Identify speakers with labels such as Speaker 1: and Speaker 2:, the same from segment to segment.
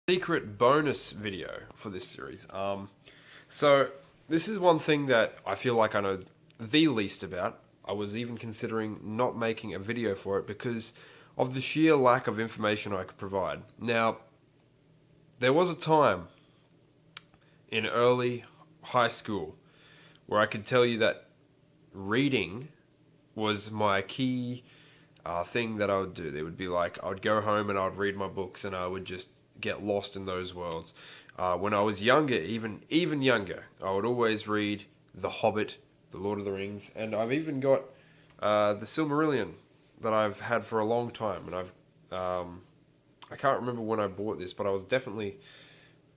Speaker 1: secret bonus video for this series. So this is one thing that I feel like I know the least about. I was even considering not making a video for it because of the sheer lack of information I could provide. Now, there was a time in early high school where I could tell you that reading was my key thing that I would do. There would be like, I would go home and I would read my books and I would just get lost in those worlds. When I was younger, even younger, I would always read The Hobbit, The Lord of the Rings, and I've even got the Silmarillion that I've had for a long time. And I can't remember when I bought this, but I was definitely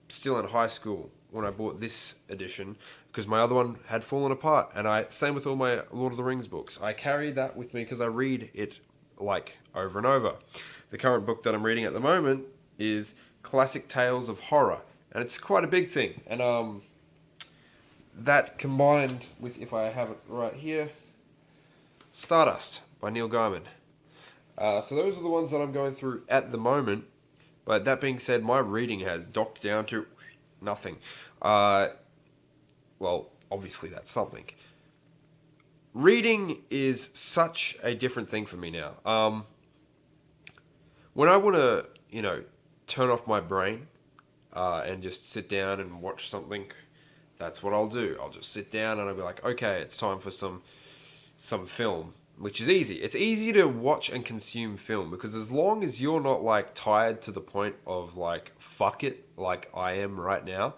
Speaker 1: still in high school when I bought this edition because my other one had fallen apart. And same with all my Lord of the Rings books. I carry that with me because I read it like over and over. The current book that I'm reading at the moment is Classic Tales of Horror, and it's quite a big thing. And that combined with, if I have it right here, Stardust by Neil Gaiman. So those are the ones that I'm going through at the moment. But that being said, my reading has docked down to nothing. Well, obviously that's something. Reading is such a different thing for me now. When I want to, turn off my brain and just sit down and watch something, that's what I'll do. I'll just sit down and I'll be like, okay, it's time for some film, which is easy. It's easy to watch and consume film because as long as you're not like tired to the point of like fuck it, like I am right now,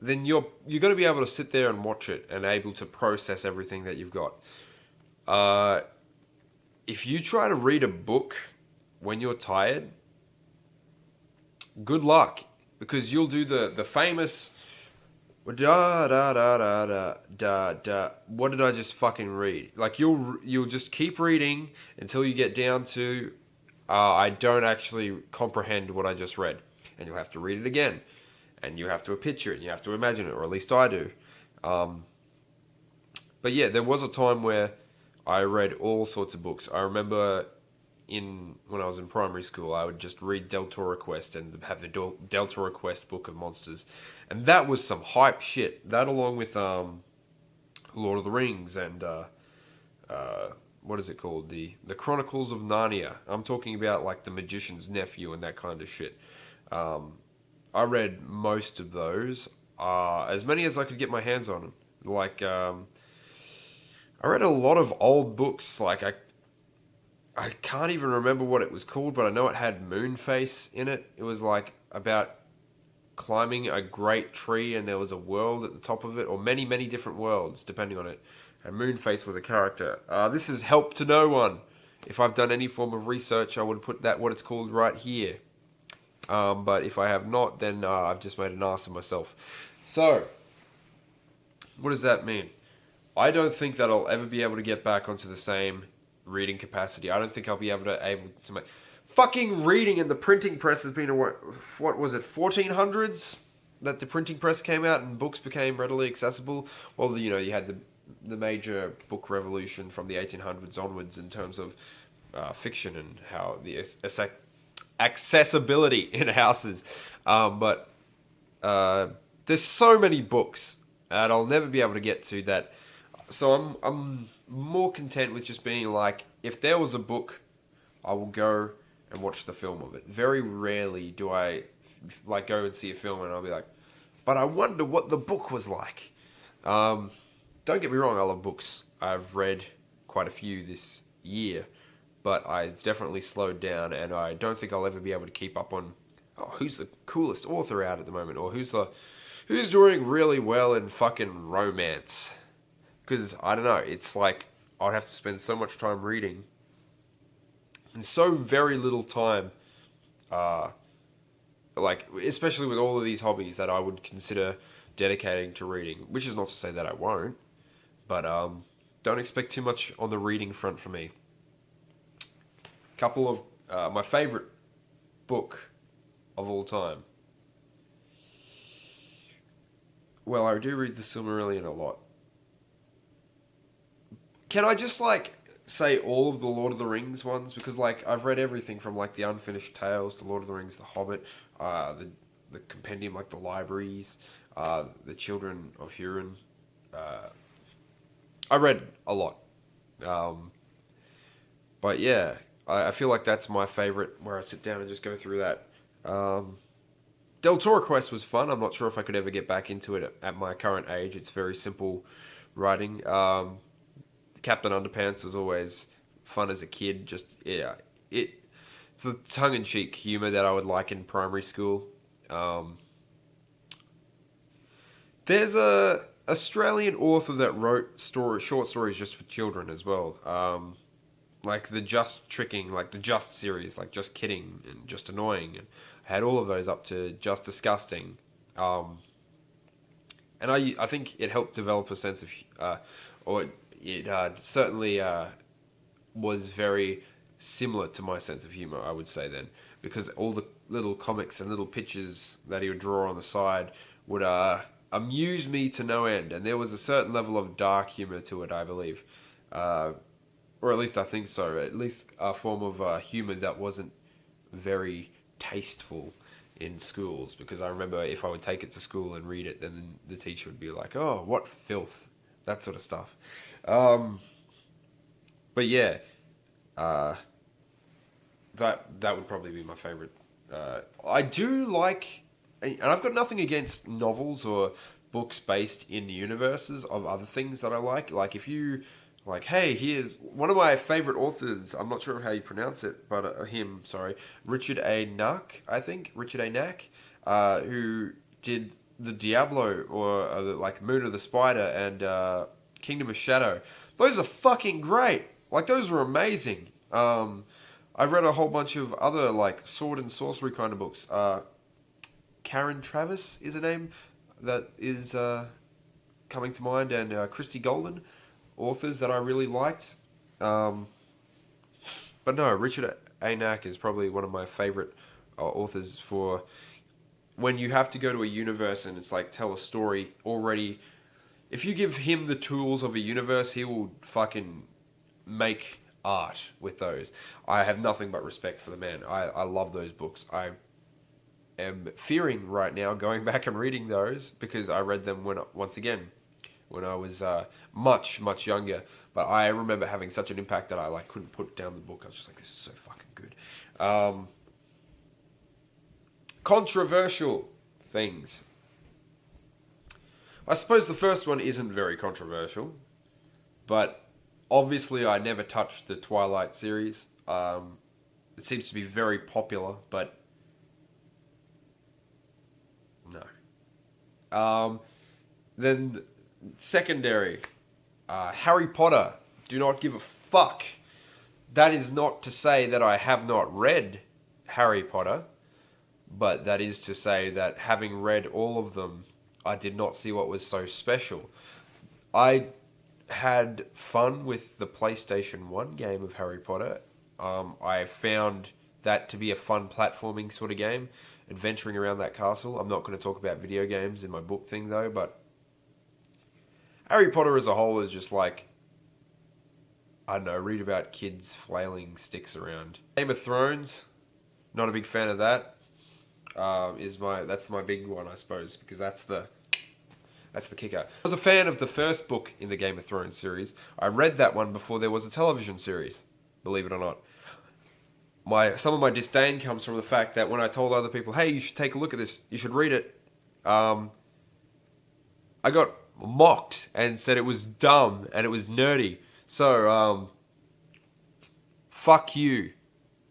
Speaker 1: then you're going to be able to sit there and watch it and able to process everything that you've got. If you try to read a book when you're tired, good luck, because you'll do the famous da da da da da da da. What did I just fucking read? Like you'll just keep reading until you get down to I don't actually comprehend what I just read, and you'll have to read it again, and you have to picture it, and you have to imagine it, or at least I do. But yeah, there was a time where I read all sorts of books. I remember when I was in primary school, I would just read Deltora Quest and have the Deltora Quest Book of Monsters, and that was some hype shit. That along with Lord of the Rings and what is it called? The Chronicles of Narnia. I'm talking about like the Magician's Nephew and that kind of shit. I read most of those, as many as I could get my hands on. Like I read a lot of old books. Like I can't even remember what it was called, but I know it had Moonface in it. It was like about climbing a great tree and there was a world at the top of it, or many, many different worlds, depending on it. And Moonface was a character. This is Help to No One. If I've done any form of research, I would put what it's called right here. But if I have not, then I've just made an ass of myself. So, what does that mean? I don't think that I'll ever be able to get back onto the same reading capacity. I don't think I'll be able to make fucking reading in the printing press has been what was it, 1400s that the printing press came out and books became readily accessible. Well, you had the major book revolution from the 1800s onwards in terms of fiction and how the accessibility in houses. But there's so many books that I'll never be able to get to that. So I'm more content with just being like, if there was a book, I will go and watch the film of it. Very rarely do I like go and see a film and I'll be like, but I wonder what the book was like. Don't get me wrong, I love books. I've read quite a few this year, but I've definitely slowed down, and I don't think I'll ever be able to keep up on who's the coolest author out at the moment, or who's doing really well in fucking romance. Because, I don't know, it's like I'd have to spend so much time reading and so very little time, like, especially with all of these hobbies that I would consider dedicating to reading, which is not to say that I won't, but don't expect too much on the reading front for me. Couple of my favorite book of all time. Well, I do read the Silmarillion a lot. Can I just say all of the Lord of the Rings ones because like I've read everything from like the Unfinished Tales to Lord of the Rings, The Hobbit, the compendium like the libraries, the Children of Hurin. Uh, I read a lot, um, but yeah, I feel like that's my favorite where I sit down and just go through that. Um, Deltora Quest was fun. I'm not sure if I could ever get back into it at my current age. It's very simple writing. Captain Underpants was always fun as a kid. Just yeah, it's the tongue-in-cheek humor that I would like in primary school. Um, there's a Australian author that wrote short stories just for children as well. Like the Just Tricking, like the Just series, like Just Kidding and Just Annoying, and I had all of those up to Just Disgusting. Um, and I think it helped develop a sense of, or it certainly was very similar to my sense of humor, I would say then, because all the little comics and little pictures that he would draw on the side would amuse me to no end, and there was a certain level of dark humor to it, I believe, or at least I think so. At least a form of humor that wasn't very tasteful in schools, because I remember if I would take it to school and read it, then the teacher would be like, "Oh, what filth," that sort of stuff. Um, but yeah, uh, that would probably be my favorite. I do like, and I've got nothing against novels or books based in the universes of other things that I like. Like if you like, hey, here's one of my favorite authors. I'm not sure how you pronounce it, but him, sorry, Richard A. Nack, I think Richard A. Nack, who did the Diablo or like Moon of the Spider and Kingdom of Shadow. Those are fucking great. Like those are amazing. I read a whole bunch of other like sword and sorcery kind of books. Karen Travis is a name that is coming to mind, and Christy Golden, authors that I really liked. Um, but no, Richard A. Nack is probably one of my favorite authors for when you have to go to a universe and it's like tell a story already. If you give him the tools of a universe, he will fucking make art with those. I have nothing but respect for the man. I love those books. I am fearing right now going back and reading those because I read them once again when I was much younger. But I remember having such an impact that I like couldn't put down the book. I was just like, this is so fucking good. Controversial things. I suppose the first one isn't very controversial, but obviously I never touched the Twilight series. It seems to be very popular, but no. Then secondary, Harry Potter. Do not give a fuck. That is not to say that I have not read Harry Potter, but that is to say that having read all of them, I did not see what was so special. I had fun with the PlayStation 1 game of Harry Potter. I found that to be a fun platforming sort of game, adventuring around that castle. I'm not going to talk about video games in my book thing though, but Harry Potter as a whole is just like, I don't know, read about kids flailing sticks around. Game of Thrones, not a big fan of that. That's my big one, I suppose, because that's the kicker. I was a fan of the first book in the Game of Thrones series. I read that one before there was a television series, believe it or not. Some of my disdain comes from the fact that when I told other people, hey, you should take a look at this, you should read it, I got mocked and said it was dumb and it was nerdy. So, fuck you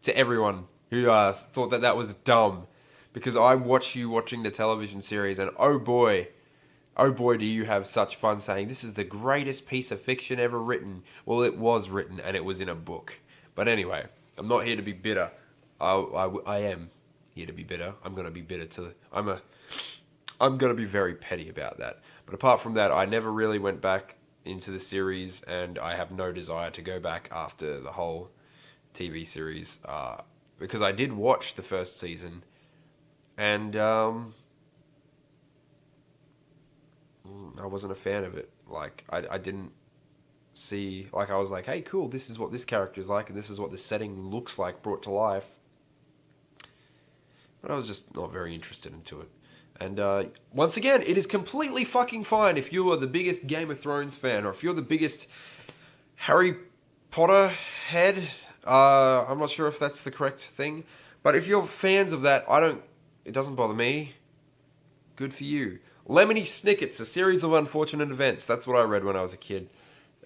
Speaker 1: to everyone who thought that was dumb. Because I watch you watching the television series and oh boy, do you have such fun saying, this is the greatest piece of fiction ever written. Well, it was written and it was in a book. But anyway, I'm not here to be bitter. I am here to be bitter. I'm going to be bitter I'm going to be very petty about that. But apart from that, I never really went back into the series and I have no desire to go back after the whole TV series. Because I did watch the first season and I wasn't a fan of it. Like, I didn't see, like I was like, hey, cool, this is what this character is like, and this is what this setting looks like brought to life. But I was just not very interested into it. And once again, it is completely fucking fine if you are the biggest Game of Thrones fan, or if you're the biggest Harry Potter head. I'm not sure if that's the correct thing, but if you're fans of that, it doesn't bother me. Good for you. Lemony Snicket's A Series of Unfortunate Events. That's what I read when I was a kid.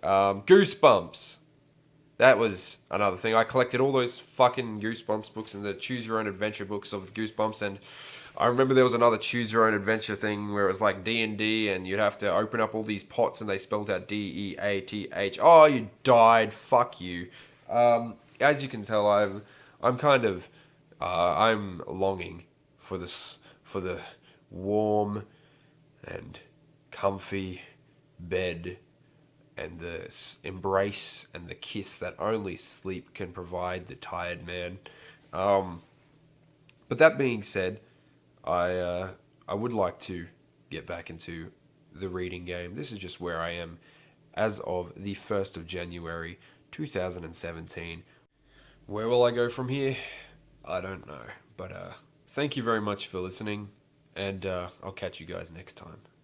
Speaker 1: Goosebumps. That was another thing. I collected all those fucking Goosebumps books and the Choose Your Own Adventure books of Goosebumps, and I remember there was another Choose Your Own Adventure thing where it was like D&D, and you'd have to open up all these pots, and they spelled out DEATH. Oh, you died. Fuck you. As you can tell, I'm kind of I'm longing for the warm and comfy bed and the embrace and the kiss that only sleep can provide the tired man. But that being said, I would like to get back into the reading game. This is just where I am as of the 1st of January 2017. Where will I go from here? I don't know. But thank you very much for listening, and I'll catch you guys next time.